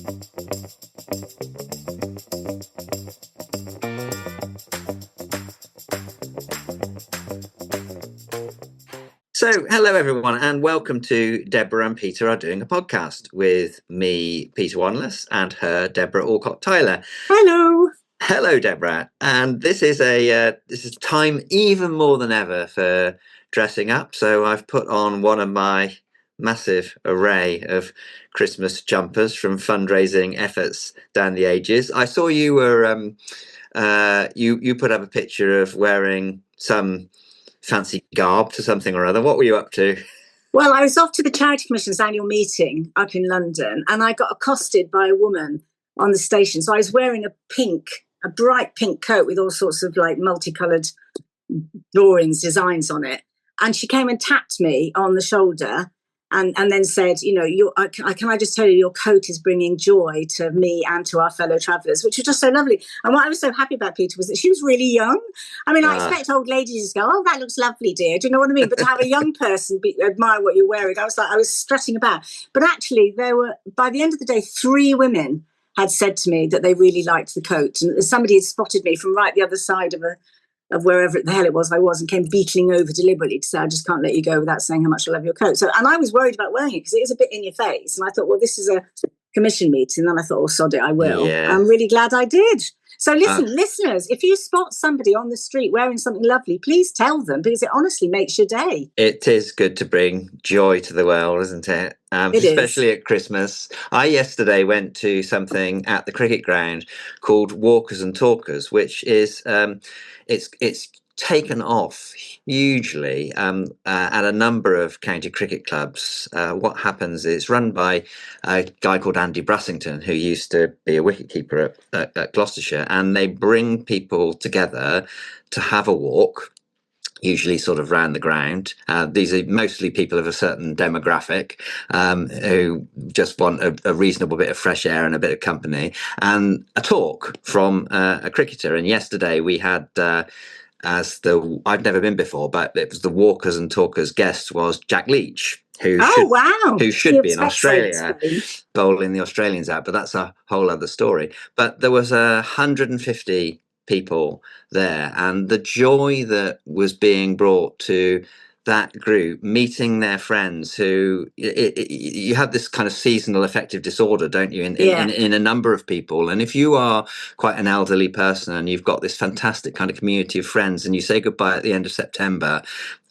So, hello everyone, and welcome to Debra and Peter Are Doing a Podcast with me, Peter Wanless, and her, Deborah Alcott-Tyler. Hello. Hello, Deborah. And this is time even more than ever for dressing up. So I've put on one of my massive array of Christmas jumpers from fundraising efforts down the ages. I saw you were you put up a picture of wearing some fancy garb to something or other. What were you up to? Well, I was off to the Charity Commission's annual meeting up in London, and I got accosted by a woman on the station. So I was wearing a bright pink coat with all sorts of like multicoloured designs on it. And she came and tapped me on the shoulder and then said, you know, can I just tell you, your coat is bringing joy to me and to our fellow travellers, which was just so lovely. And what I was so happy about, Peter, was that she was really young. I mean, I expect old ladies to go, oh, that looks lovely, dear. Do you know what I mean? But to have a young person admire what you're wearing, I was strutting about. But actually, by the end of the day, 3 women had said to me that they really liked the coat. And somebody had spotted me from right the other side of wherever the hell it was I was, and came beetling over deliberately to say, I just can't let you go without saying how much I love your coat. So, and I was worried about wearing it because it is a bit in your face. And I thought, well, this is a commission meeting. And I thought, oh, sod it, I will. Yeah. I'm really glad I did. So listen, listeners, if you spot somebody on the street wearing something lovely, please tell them, because it honestly makes your day. It is good to bring joy to the world, isn't it? Especially at Christmas. I yesterday went to something at the cricket ground called Walkers and Talkers, which is it's taken off hugely at a number of county cricket clubs. What happens is it's run by a guy called Andy Brassington, who used to be a wicketkeeper at Gloucestershire, and they bring people together to have a walk, usually sort of round the ground. These are mostly people of a certain demographic who just want a reasonable bit of fresh air and a bit of company, and a talk from a cricketer. And yesterday we had I'd never been before, but it was the Walkers and Talkers guest was Jack Leach, who should be in Australia bowling the Australians out, but that's a whole other story. But there was 150 people there, and the joy that was being brought to that group, meeting their friends who you have this kind of seasonal affective disorder, don't you, in a number of people. And if you are quite an elderly person and you've got this fantastic kind of community of friends and you say goodbye at the end of September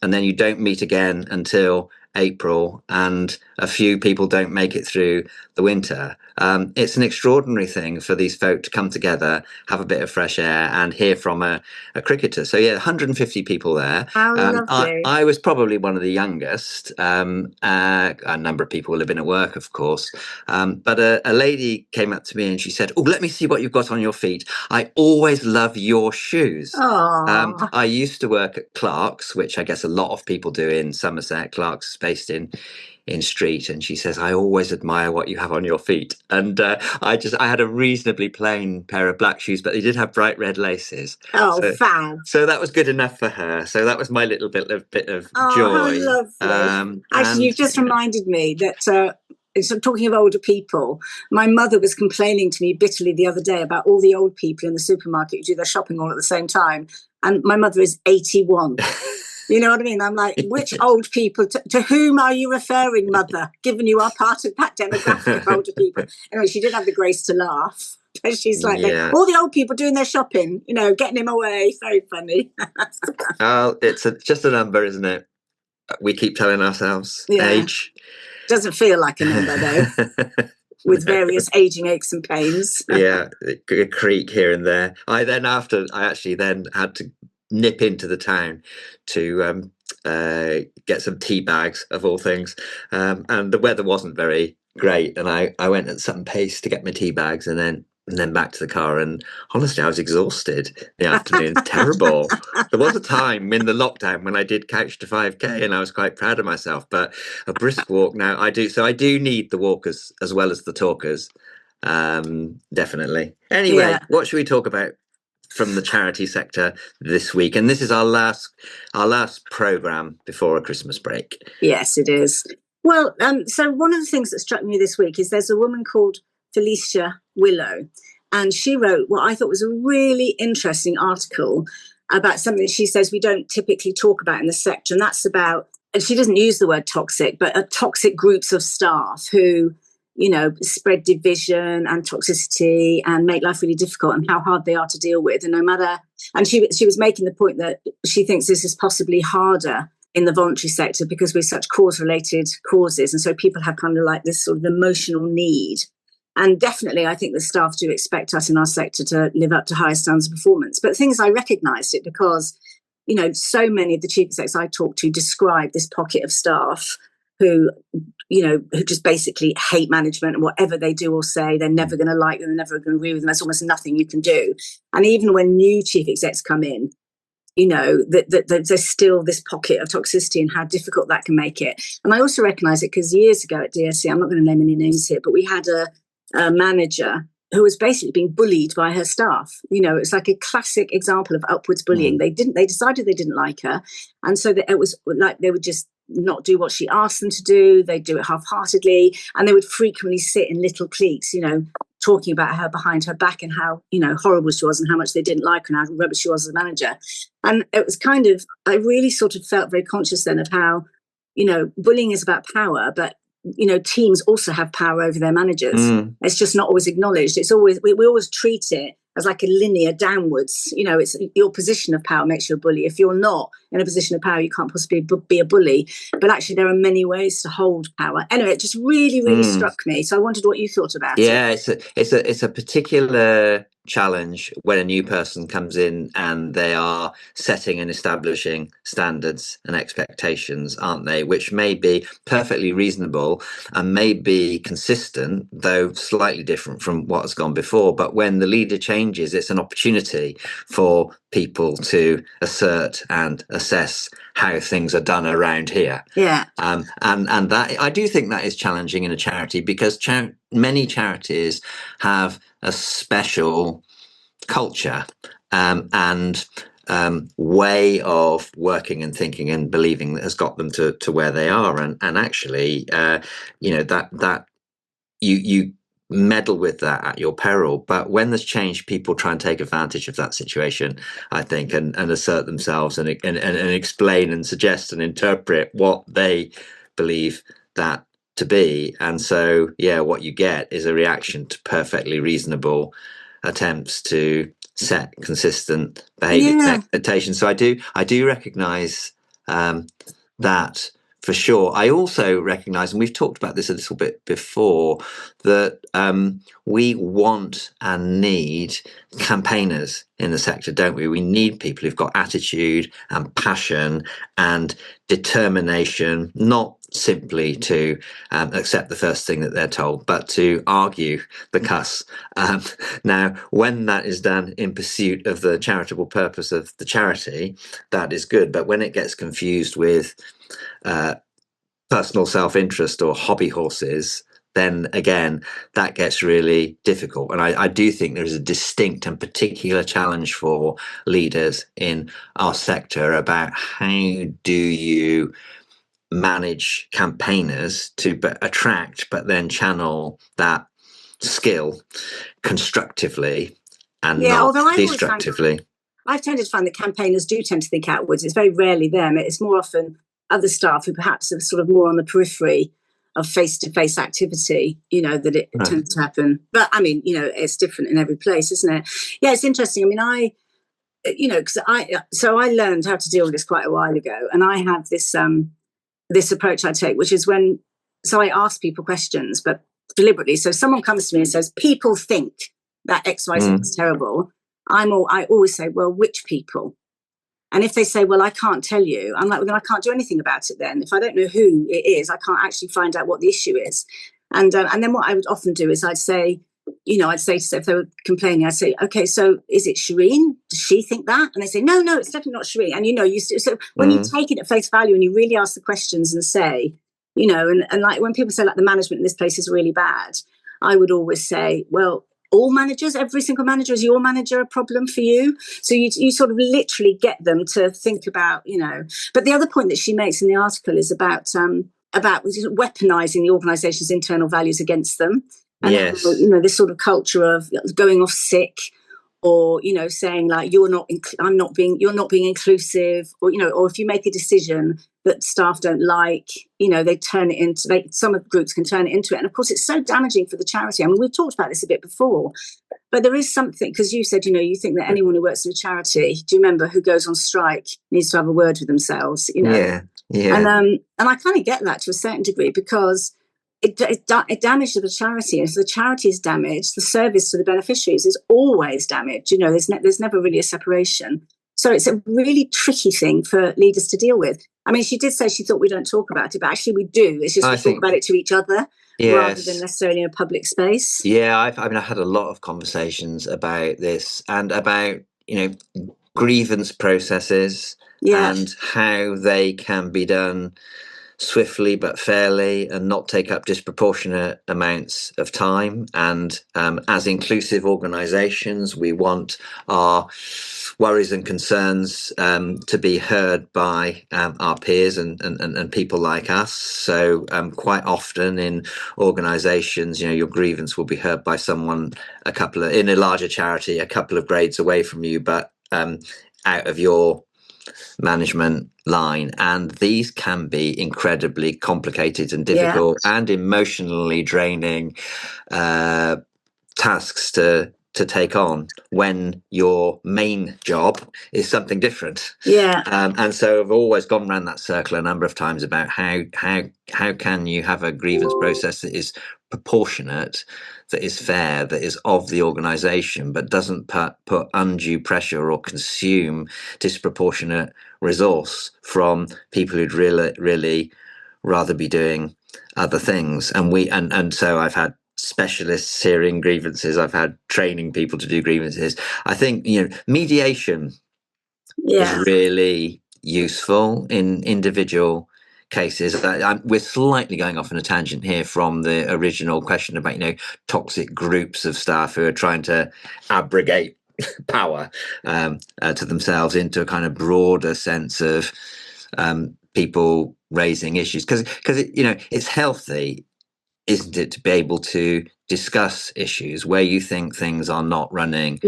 and then you don't meet again until April, and a few people don't make it through the winter, it's an extraordinary thing for these folk to come together, have a bit of fresh air and hear from a cricketer. So 150 people there. I was probably one of the youngest. A number of people will have been at work, of course, but a lady came up to me and she said, oh, let me see what you've got on your feet. I always love your shoes. I used to work at Clark's, which I guess a lot of people do in Somerset. Clark's is based in Street, and she says, I always admire what you have on your feet. And I had a reasonably plain pair of black shoes, but they did have bright red laces. Fab. So that was good enough for her. So that was my little bit of joy. Lovely. Actually, you've just reminded me that so talking of older people, my mother was complaining to me bitterly the other day about all the old people in the supermarket who do their shopping all at the same time. And my mother is 81. You know what I mean? I'm like, which old people, to whom are you referring, mother, given you are part of that demographic of older people? Anyway, she did have the grace to laugh. But she's like, all the old people doing their shopping, you know, getting him away. Very funny. It's just a number, isn't it? We keep telling ourselves age. Doesn't feel like a number, though. With various aging aches and pains. A creak here and there. I actually then had to nip into the town to get some tea bags, of all things, and the weather wasn't very great, and I went at some pace to get my tea bags and then back to the car, and honestly I was exhausted. The afternoon terrible. There was a time in the lockdown when I did couch to 5k and I was quite proud of myself, but a brisk walk now I do need the walkers as well as the talkers, definitely. Anyway, what should we talk about from the charity sector this week? And this is our last program before a Christmas break. Yes, it is. Well, so one of the things that struck me this week is there's a woman called Felicia Willow. And she wrote what I thought was a really interesting article about something that she says we don't typically talk about in the sector. And that's about, and she doesn't use the word toxic, but toxic groups of staff who, you know, spread division and toxicity and make life really difficult, and how hard they are to deal with. And no matter, and she was making the point that she thinks this is possibly harder in the voluntary sector because we're such cause-related causes. And so people have kind of like this sort of emotional need. And definitely, I think the staff do expect us in our sector to live up to higher standards of performance. But the thing is, I recognised it because, you know, so many of the chief execs I talked to describe this pocket of staff who, you know, who just basically hate management, and whatever they do or say, they're never going to like them, they're never going to agree with them. There's almost nothing you can do. And even when new chief execs come in, you know, that there's still this pocket of toxicity and how difficult that can make it. And I also recognise it because years ago at DSC, I'm not going to name any names here, but we had a manager who was basically being bullied by her staff. You know, it's like a classic example of upwards bullying. They decided they didn't like her. And so it was like they would just not do what she asked them to do. They'd do it half-heartedly. And they would frequently sit in little cliques, you know, talking about her behind her back and how, you know, horrible she was and how much they didn't like her and how rubbish she was as a manager. And it was kind of, I really sort of felt very conscious then of how, you know, bullying is about power, but you know, teams also have power over their managers. It's just not always acknowledged. It's always, we always treat it as like a linear downwards. You know, it's your position of power makes you a bully. If you're not in a position of power, you can't possibly be a bully. But actually, there are many ways to hold power. Anyway, it just really, really struck me. So I wondered what you thought about it. Yeah, it's a particular challenge when a new person comes in and they are setting and establishing standards and expectations, aren't they? Which may be perfectly reasonable and may be consistent, though slightly different from what has gone before. But when the leader changes, it's an opportunity for people to assert and assess how things are done around here. Yeah. And that, I do think that is challenging in a charity because many charities have a special culture and way of working and thinking and believing that has got them to where they are. And actually, you know, that you meddle with that at your peril. But when there's change, people try and take advantage of that situation, I think, and assert themselves and explain and suggest and interpret what they believe that to be. And so, yeah, what you get is a reaction to perfectly reasonable attempts to set consistent behavior expectations. So I do recognize that for sure. I also recognize, and we've talked about this a little bit before, that we want and need campaigners in the sector, don't we? We need people who've got attitude and passion and determination, not simply to accept the first thing that they're told, but to argue the cuss. Now, when that is done in pursuit of the charitable purpose of the charity, that is good. But when it gets confused with personal self-interest or hobby horses, then again, that gets really difficult. And I do think there is a distinct and particular challenge for leaders in our sector about how do you manage campaigners to attract, but then channel that skill constructively and not destructively. I've tended to find that campaigners do tend to think outwards. It's very rarely them. It's more often other staff who perhaps are sort of more on the periphery of face-to-face activity, you know, that it tends to happen. But I mean, you know, it's different in every place, isn't it? Yeah, it's interesting. I mean, you know, because I learned how to deal with this quite a while ago, and I have this this approach I take, which is so I ask people questions, but deliberately. So someone comes to me and says, people think that XYZ is terrible. I always say, well, which people? And if they say, well, I can't tell you, I'm like, well, then I can't do anything about it then. If I don't know who it is, I can't actually find out what the issue is. And then what I would often do is I'd say to if they were complaining, I'd say, okay, so is it Shireen? Does she think that? And they say, no, it's definitely not Shireen. And, you know, so when you take it at face value and you really ask the questions and say, you know, and like when people say like the management in this place is really bad, I would always say, well, all managers, every single manager, is your manager a problem for you? So you sort of literally get them to think about, you know. But the other point that she makes in the article is about weaponising the organisation's internal values against them. And Yes. how, this sort of culture of going off sick, or saying like you're not being inclusive, or if you make a decision that staff don't like, they turn it into, some of the groups can turn it into it. And of course it's so damaging for the charity. I mean, we've talked about this a bit before, but there is something, because you said you think that anyone who works in a charity, do you remember, who goes on strike needs to have a word with themselves, Yeah. and I kind of get that to a certain degree, because it damages the charity. And if the charity is damaged, the service to the beneficiaries is always damaged. There's never really a separation. So it's a really tricky thing for leaders to deal with. I mean, she did say she thought we don't talk about it, but actually we do. It's just we talk about it to each other, rather than necessarily in a public space. Yeah, I had a lot of conversations about this, and about grievance processes, and how they can be done swiftly but fairly, and not take up disproportionate amounts of time. And as inclusive organisations, we want our worries and concerns to be heard by our peers and people like us. So quite often in organisations, your grievance will be heard by someone in a larger charity a couple of grades away from you, but out of your management line. And these can be incredibly complicated and difficult and emotionally draining tasks to take on, when your main job is something different. And so I've always gone around that circle a number of times about how can you have a grievance process that is proportionate, that is fair, that is of the organisation, but doesn't put undue pressure or consume disproportionate resource from people who'd really rather be doing other things. And so I've had specialists hearing grievances, I've had training people to do grievances. I think mediation is really useful in individual cases. We're slightly going off on a tangent here from the original question about toxic groups of staff who are trying to abrogate power to themselves, into a kind of broader sense of people raising issues, because it's healthy, isn't it, to be able to discuss issues where you think things are not running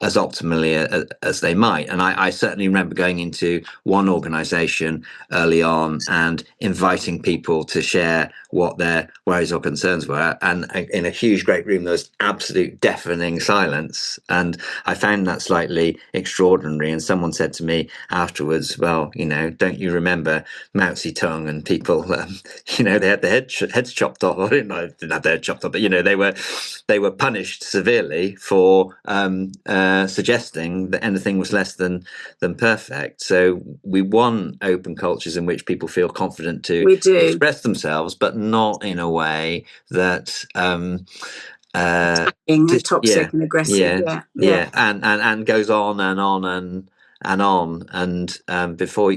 as optimally as they might. And I certainly remember going into one organisation early on and inviting people to share what their worries or concerns were, and in a huge great room there was absolute deafening silence, and I found that slightly extraordinary. And someone said to me afterwards, well, don't you remember Mao Zedong and people, they had their heads chopped off. I didn't have their head chopped off, but they were punished severely for suggesting that anything was less than perfect. So we want open cultures in which people feel confident to express themselves, but not in a way that toxic and aggressive. And goes on and on and on, and before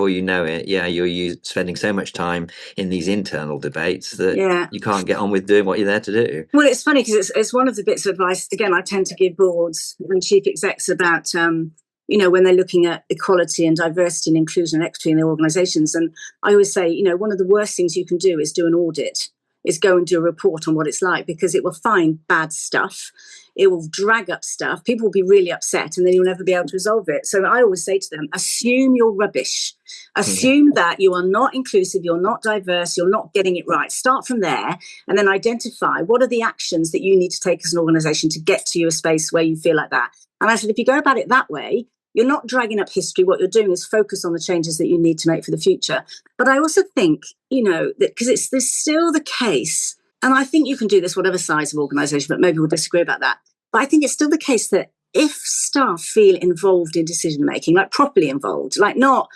you know it, you're spending so much time in these internal debates that you can't get on with doing what you're there to do. Well, it's funny because it's one of the bits of advice, again, I tend to give boards and chief execs about when they're looking at equality and diversity and inclusion and equity in their organizations. And I always say, one of the worst things you can do is do an audit, is go and do a report on what it's like, because it will find bad stuff. It will drag up stuff. People will be really upset, and then you'll never be able to resolve it. So I always say to them, assume you're rubbish. Assume that you are not inclusive, you're not diverse, you're not getting it right. Start from there, and then identify what are the actions that you need to take as an organization to get to a space where you feel like that. And I said, if you go about it that way, you're not dragging up history. What you're doing is focus on the changes that you need to make for the future. But I also think, that because there's still the case, and I think you can do this whatever size of organisation, but maybe we'll disagree about that. But I think it's still the case that if staff feel involved in decision making, like properly involved, like not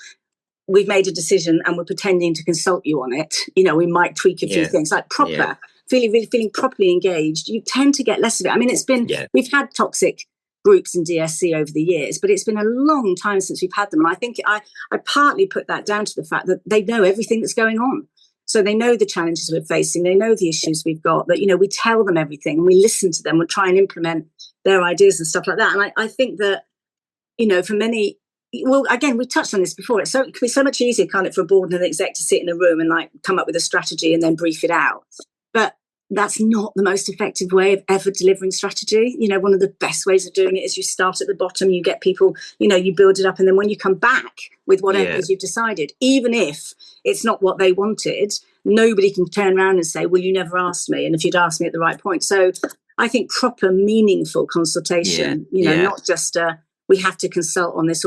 we've made a decision and we're pretending to consult you on it, we might tweak a few things, like proper, feeling properly engaged, you tend to get less of it. I mean, we've had toxic groups in DSC over the years, but it's been a long time since we've had them. And I think I partly put that down to the fact that they know everything that's going on. So they know the challenges we're facing, they know the issues we've got, that, we tell them everything and we listen to them, we try and implement their ideas and stuff like that. And I think that, for many, well, again, we touched on this before, it can be so much easier kind of for a board and an exec to sit in a room and like come up with a strategy and then brief it out. But that's not the most effective way of ever delivering strategy. You know, one of the best ways of doing it is you start at the bottom, you get people, you know, you build it up, and then when you come back with whatever it is you've decided, even if it's not what they wanted, nobody can turn around and say, well, you never asked me, and if you'd asked me at the right point. So I think proper, meaningful consultation, you know, not just we have to consult on this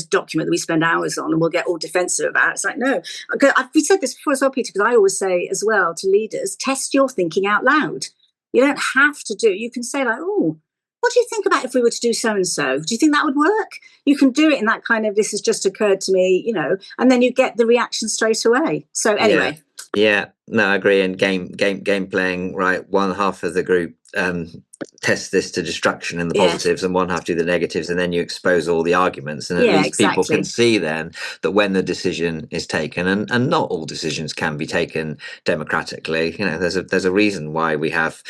document that we spend hours on and we'll get all defensive about. It's like, no. We said this before as well, Peter, because I always say as well to leaders, test your thinking out loud. You don't have to you can say like, oh, what do you think about if we were to do so-and-so? Do you think that would work? You can do it in that kind of, this has just occurred to me, you know, and then you get the reaction straight away. So anyway. Yeah, no, I agree. And game playing, right? One half of the group test this to destruction in the positives, and one half do the negatives, and then you expose all the arguments, and at least people can see then that when the decision is taken, and not all decisions can be taken democratically. You know, there's a reason why we have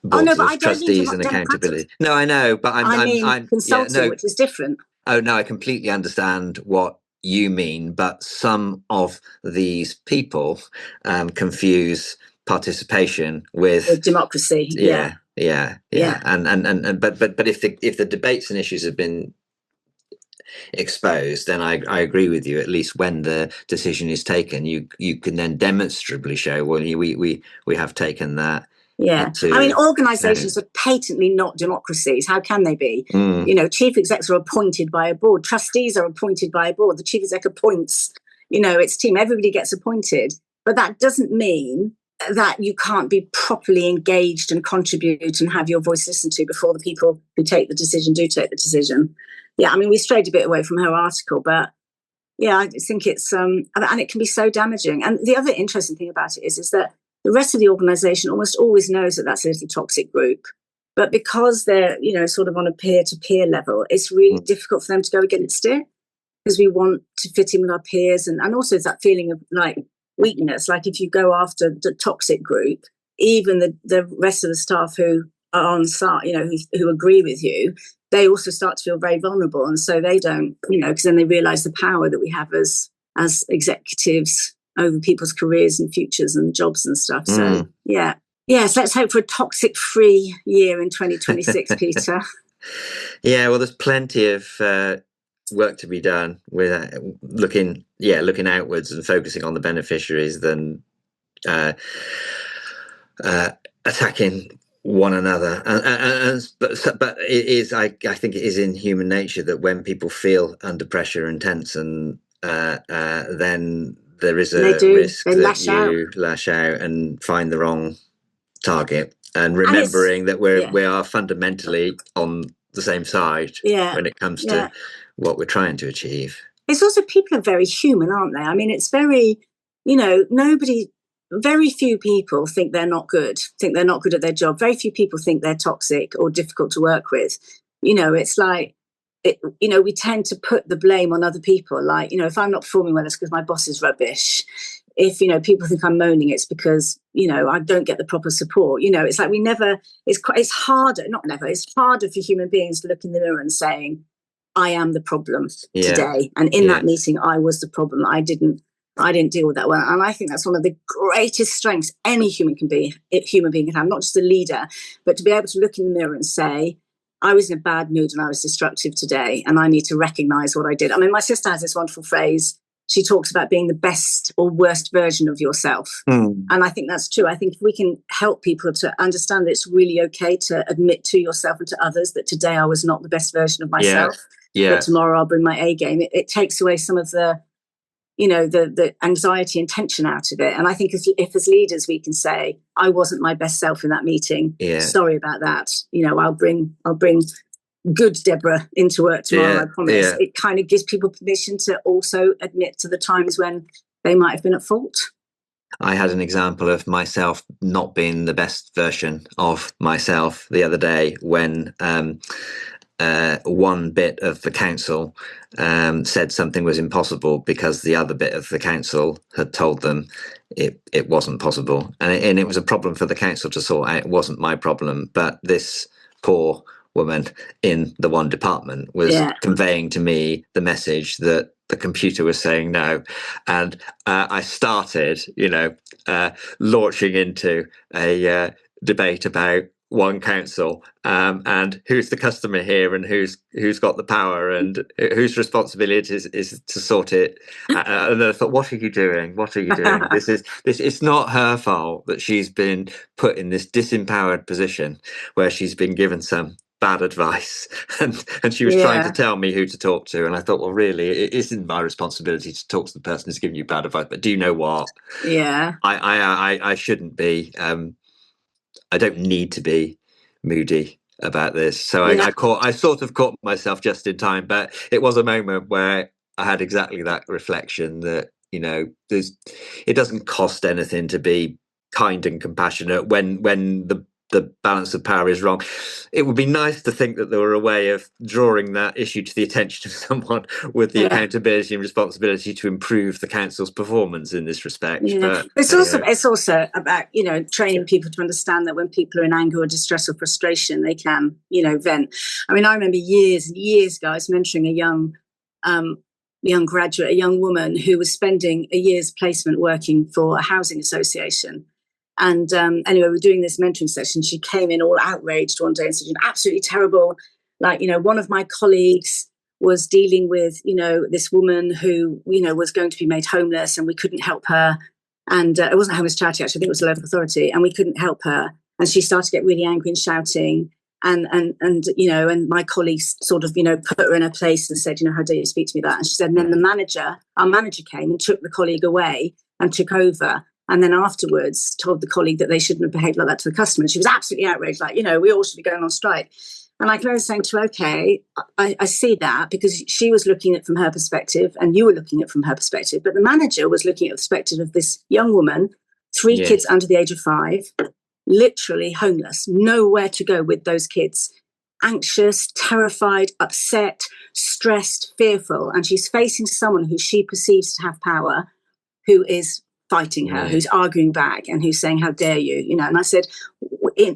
boards of trustees and accountability. No, I know, but I'm consulting, which is different. Oh no, I completely understand what you mean, but some of these people confuse participation with democracy. Yeah. And but if the debates and issues have been exposed, then I agree with you. At least when the decision is taken, you can then demonstrably show, well, we have taken that. Yeah, I mean, organisations are patently not democracies. How can they be? You know, chief execs are appointed by a board. Trustees are appointed by a board. The chief exec appoints, you know, its team. Everybody gets appointed. But that doesn't mean that you can't be properly engaged and contribute and have your voice listened to before the people who take the decision do take the decision. Yeah, I mean, we strayed a bit away from her article, but yeah, I think it's, and it can be so damaging. And the other interesting thing about it is that the rest of the organisation almost always knows that that's a little toxic group. But because they're, you know, sort of on a peer-to-peer level, it's really difficult for them to go against it, because we want to fit in with our peers. And also that feeling of like weakness. Like if you go after the toxic group, even the rest of the staff who are on site, you know, who agree with you, they also start to feel very vulnerable. And so they don't, you know, because then they realise the power that we have as executives over people's careers and futures and jobs and stuff. So, yes, let's hope for a toxic-free year in 2026, Peter. Yeah, well, there's plenty of work to be done with looking outwards and focusing on the beneficiaries than attacking one another. But it is, I think it is in human nature that when people feel under pressure and tense, and then there is a risk that you lash out and find the wrong target. And remembering that we are fundamentally on the same side when it comes to what we're trying to achieve. It's also, people are very human, aren't they? I mean, it's very, you know, very few people think they're not good at their job. Very few people think they're toxic or difficult to work with. You know, it's like, you know, we tend to put the blame on other people. Like, you know, if I'm not performing well, it's because my boss is rubbish. If, you know, people think I'm moaning, it's because, you know, I don't get the proper support. You know, it's like it's harder for human beings to look in the mirror and saying, I am the problem today. And in that meeting, I was the problem. I didn't deal with that well. And I think that's one of the greatest strengths any human being can have, not just a leader, but to be able to look in the mirror and say, I was in a bad mood and I was destructive today, and I need to recognise what I did. I mean, my sister has this wonderful phrase. She talks about being the best or worst version of yourself. And I think that's true. I think if we can help people to understand that it's really okay to admit to yourself and to others that today I was not the best version of myself, but tomorrow I'll bring my A game. It takes away some of the, you know, the anxiety and tension out of it. And I think if as leaders we can say, I wasn't my best self in that meeting. Sorry about that. You know, I'll bring good Debra into work tomorrow, I promise. It kind of gives people permission to also admit to the times when they might have been at fault. I had an example of myself not being the best version of myself the other day when one bit of the council said something was impossible because the other bit of the council had told them it wasn't possible. And it was a problem for the council to sort out. It wasn't my problem. But this poor woman in the one department was conveying to me the message that the computer was saying no. And I started, launching into a debate about one council, and who's the customer here, and who's got the power, and whose responsibility is to sort it. And then I thought, what are you doing? What are you doing? This it's not her fault that she's been put in this disempowered position where she's been given some bad advice, and she was trying to tell me who to talk to, and I thought, well, really, it isn't my responsibility to talk to the person who's giving you bad advice. But do you know what? I shouldn't be. I don't need to be moody about this. So I sort of caught myself just in time, but it was a moment where I had exactly that reflection that, it doesn't cost anything to be kind and compassionate when the balance of power is wrong. It would be nice to think that there were a way of drawing that issue to the attention of someone with the accountability and responsibility to improve the council's performance in this respect. But it's also about, training people to understand that when people are in anger or distress or frustration, they can, vent. I mean, I remember years and years ago, I was mentoring a young graduate, a young woman who was spending a year's placement working for a housing association. And anyway, we're doing this mentoring session. She came in all outraged one day and said, absolutely terrible. Like, one of my colleagues was dealing with, this woman who, was going to be made homeless, and we couldn't help her. And it wasn't a homeless charity, actually, I think it was a local authority, and we couldn't help her. And she started to get really angry and shouting. And my colleagues sort of, put her in her place and said, how dare you speak to me that? And she said, and then our manager came and took the colleague away and took over. And then afterwards told the colleague that they shouldn't have behaved like that to the customer. And she was absolutely outraged, like, we all should be going on strike. And I was saying to her, okay, I see that, because she was looking at it from her perspective and you were looking at it from her perspective. But the manager was looking at the perspective of this young woman, 3 kids under the age of 5, literally homeless, nowhere to go with those kids, anxious, terrified, upset, stressed, fearful. And she's facing someone who she perceives to have power, who is fighting her, who's arguing back, and who's saying, how dare you, And I said,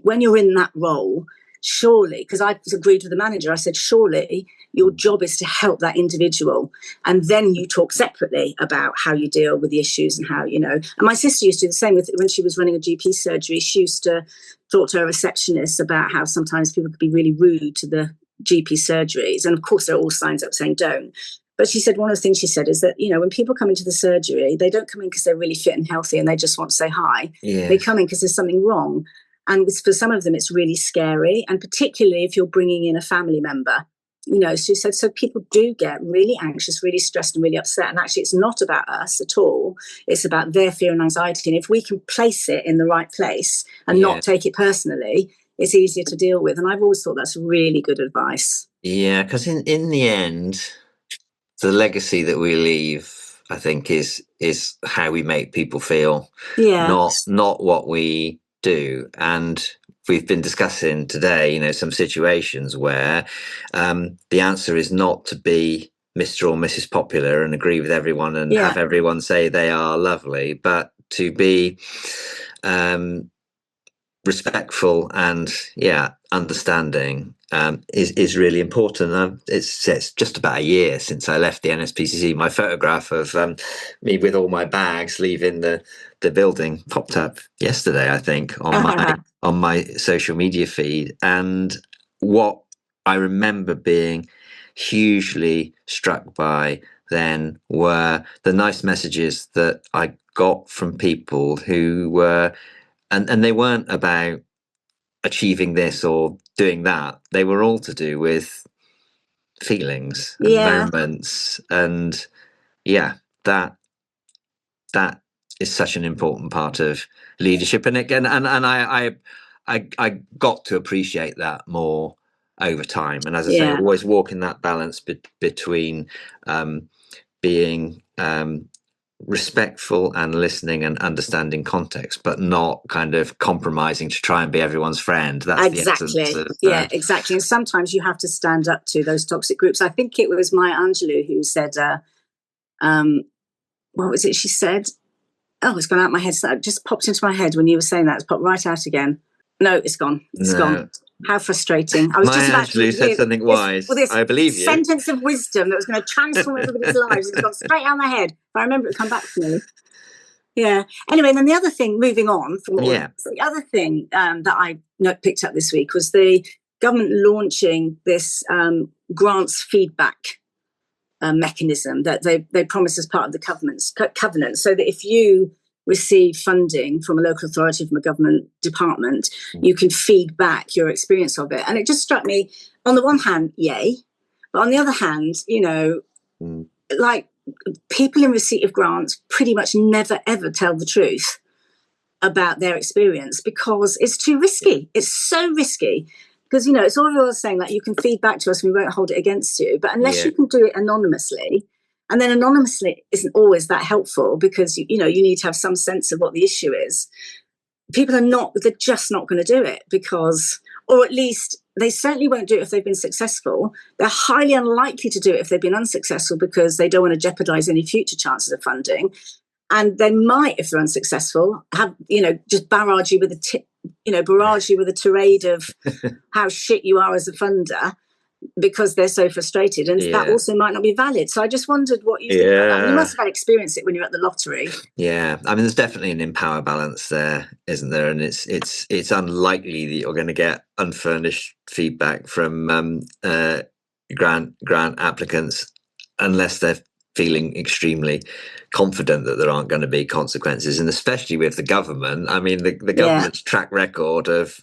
when you're in that role, surely, because I agreed with the manager, I said, surely your job is to help that individual. And then you talk separately about how you deal with the issues and how, And my sister used to do the same when she was running a GP surgery. She used to talk to her receptionist about how sometimes people could be really rude to the GP surgeries. And of course, there are all signs up saying don't. But she said, one of the things she said is that, when people come into the surgery, they don't come in because they're really fit and healthy and they just want to say hi. Yes. They come in because there's something wrong. And for some of them, it's really scary. And particularly if you're bringing in a family member, she said, so people do get really anxious, really stressed and really upset. And actually, it's not about us at all. It's about their fear and anxiety. And if we can place it in the right place and not take it personally, it's easier to deal with. And I've always thought that's really good advice. Yeah, because in the end, the legacy that we leave, I think, is how we make people feel, not what we do. And we've been discussing today, some situations where the answer is not to be Mr. or Mrs. Popular and agree with everyone and have everyone say they are lovely, but to be respectful and understanding is really important. It's just about a year since I left the NSPCC. My photograph of me with all my bags leaving the building popped up yesterday, I think, on my social media feed. And what I remember being hugely struck by then were the nice messages that I got from people who were, and they weren't about achieving this or doing that. They were all to do with feelings and moments, and that is such an important part of leadership. And again, and I got to appreciate that more over time. And as I say, always walking that balance between being respectful and listening and understanding context, but not kind of compromising to try and be everyone's friend. That's exactly. Exactly. And sometimes you have to stand up to those toxic groups. I think it was Maya Angelou who said, what was it she said? Oh, it's gone out of my head. So that just popped into my head when you were saying that. It's popped right out again. No, it's gone. It's gone. How frustrating. I was just about Angelou to said something wise. this I believe you. sentence of wisdom that was going to transform everybody's lives. It's gone straight out of my head. If I remember it, come back to me. Yeah. Anyway, and then the other thing, moving on from all this, the other thing that I picked up this week was the government launching this grants feedback mechanism that they promised as part of the covenant, so that if you receive funding from a local authority, from a government department, you can feed back your experience of it. And it just struck me, on the one hand, yay, but on the other hand, like, people in receipt of grants pretty much never ever tell the truth about their experience because it's too risky. It's so risky because, it's all you're saying, like, you can feed back to us and we won't hold it against you. But unless you can do it anonymously, and then anonymously isn't always that helpful because, you need to have some sense of what the issue is. They're just not going to do it because, or at least they certainly won't do it if they've been successful. They're highly unlikely to do it if they've been unsuccessful because they don't want to jeopardize any future chances of funding. And they might, if they're unsuccessful, have, just barrage you with a tirade of how shit you are as a funder because they're so frustrated. And that also might not be valid. So I just wondered what you think about that. I mean, you must have had experienced it when you're at the lottery. Yeah. I mean, there's definitely an empower balance there, isn't there? And it's unlikely that you're going to get unfurnished feedback from grant applicants unless they're feeling extremely confident that there aren't going to be consequences. And especially with the government, I mean, the government's track record of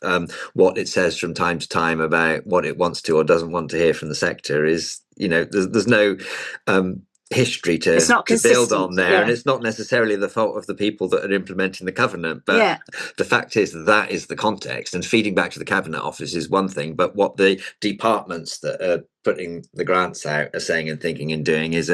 what it says from time to time about what it wants to or doesn't want to hear from the sector is, there's no history to build on there. And it's not necessarily the fault of the people that are implementing the covenant, but the fact is that is the context, and feeding back to the cabinet office is one thing, but what the departments that are putting the grants out are saying and thinking and doing is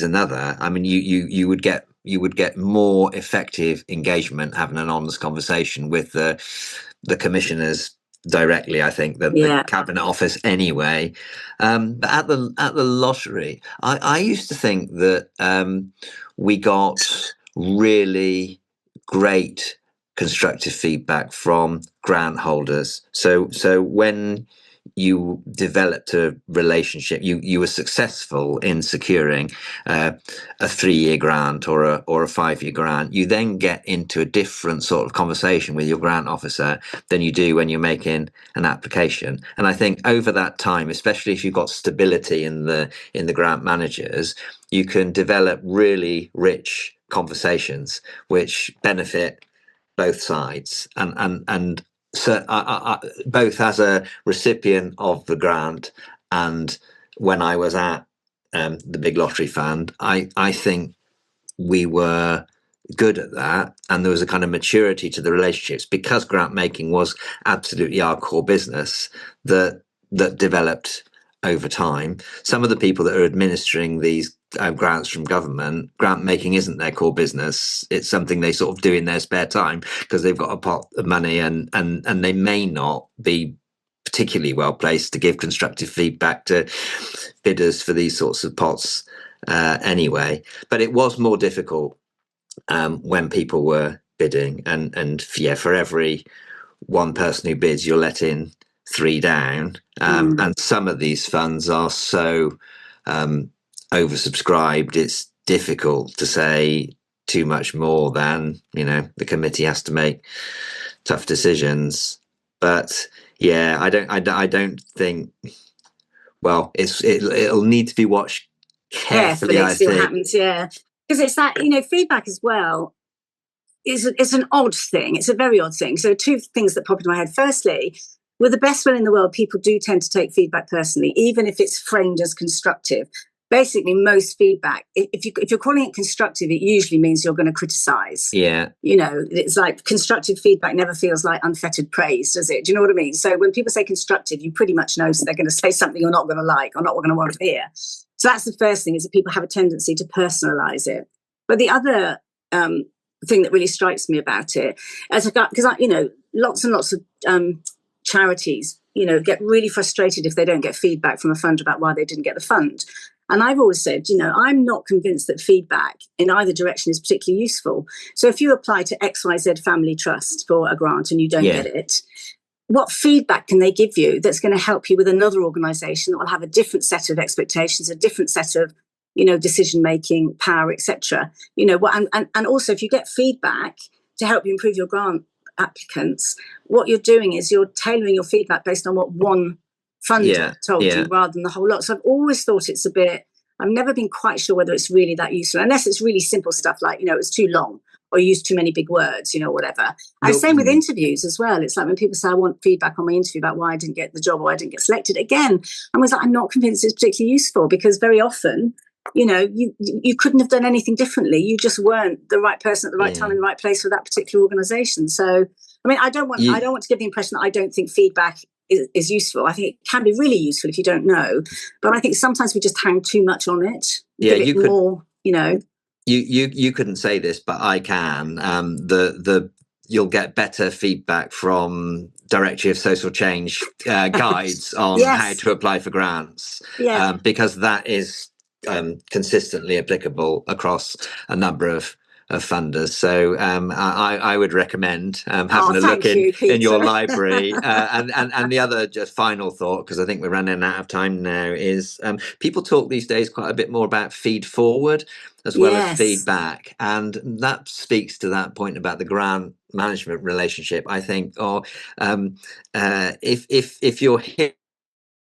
another. I mean, you would get more effective engagement having an honest conversation with the commissioners directly, I think, than the cabinet office anyway. But at the lottery, I used to think that we got really great constructive feedback from grant holders. So when you developed a relationship, you were successful in securing a 3-year grant or a 5-year grant, you then get into a different sort of conversation with your grant officer than you do when you're making an application. And I think over that time, especially if you've got stability in the grant managers, you can develop really rich conversations which benefit both sides. And so both as a recipient of the grant and when I was at the Big Lottery Fund, I think we were good at that, and there was a kind of maturity to the relationships because grant making was absolutely our core business that developed over time. Some of the people that are administering these grants from government, grant making isn't their core business. It's something they sort of do in their spare time because they've got a pot of money, and they may not be particularly well placed to give constructive feedback to bidders for these sorts of pots anyway. But it was more difficult when people were bidding, and for every one person who bids, you're letting 3 down. And some of these funds are so oversubscribed, it's difficult to say too much more than, the committee has to make tough decisions. But I don't think, well, it'll need to be watched carefully, I see think. What happens, because it's that, feedback as well is an odd thing. It's a very odd thing. So 2 things that pop into my head. Firstly, with the best will in the world, people do tend to take feedback personally, even if it's framed as constructive. Basically, most feedback, if you're calling it constructive, it usually means you're going to criticize. Yeah. It's like constructive feedback never feels like unfettered praise, does it? Do you know what I mean? So when people say constructive, you pretty much know they're going to say something you're not going to like or not going to want to hear. So that's the first thing, is that people have a tendency to personalize it. But the other thing that really strikes me about it, because lots and lots of charities, get really frustrated if they don't get feedback from a fund about why they didn't get the fund. And I've always said, I'm not convinced that feedback in either direction is particularly useful. So if you apply to XYZ Family Trust for a grant and you don't get it, what feedback can they give you that's going to help you with another organisation that will have a different set of expectations, a different set of, decision making power, etc. And also if you get feedback to help you improve your grant applicants, what you're doing is you're tailoring your feedback based on what one funder told you rather than the whole lot. So I've always thought I've never been quite sure whether it's really that useful, unless it's really simple stuff like, it's too long or use too many big words, whatever. And same with interviews as well. It's like when people say, I want feedback on my interview about why I didn't get the job or I didn't get selected. Again, I was like, I'm not convinced it's particularly useful, because very often, you couldn't have done anything differently. You just weren't the right person at the right time in the right place for that particular organisation. So, I mean, I don't want to give the impression that I don't think feedback is useful. I think it can be really useful if you don't know, but I think sometimes we just hang too much on it. You couldn't say this, but I can. You'll get better feedback from Directory of Social Change guides on how to apply for grants, because that is consistently applicable across a number of funders. So I would recommend having a look in your library. And the other just final thought, because I think we're running out of time now, is people talk these days quite a bit more about feed forward as well as feedback. And that speaks to that point about the grant management relationship, I think. Or if you're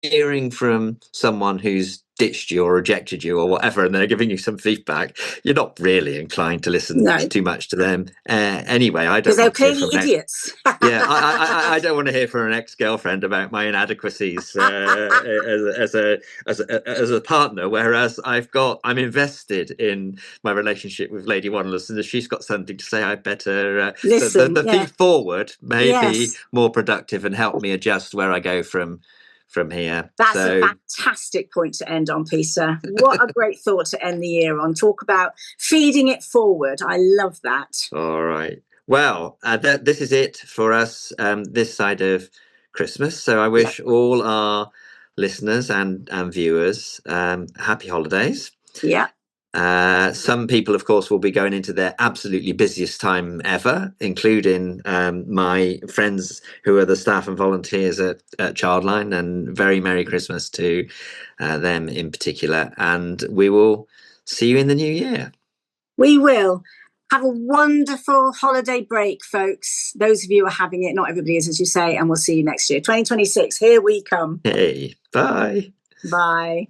hearing from someone who's ditched you or rejected you or whatever, and they're giving you some feedback, you're not really inclined to listen too much to them anyway. I don't, because they're clearly idiots. I don't want to hear from an ex-girlfriend about my inadequacies as a partner, whereas I'm invested in my relationship with Lady Wanderless, and if she's got something to say, I better listen. The feed forward may be more productive and help me adjust where I go from here. That's a fantastic point to end on, Peter. What a great thought to end the year on. Talk about feeding it forward. I love that. All right. Well, this is it for us this side of Christmas. So I wish all our listeners and viewers happy holidays. Yeah. Some people, of course, will be going into their absolutely busiest time ever, including my friends who are the staff and volunteers at Childline, and very Merry Christmas to them in particular. And we will see you in the new year. We will. Have a wonderful holiday break, folks. Those of you who are having it, not everybody is, as you say, and we'll see you next year. 2026, here we come. Hey, bye. Bye.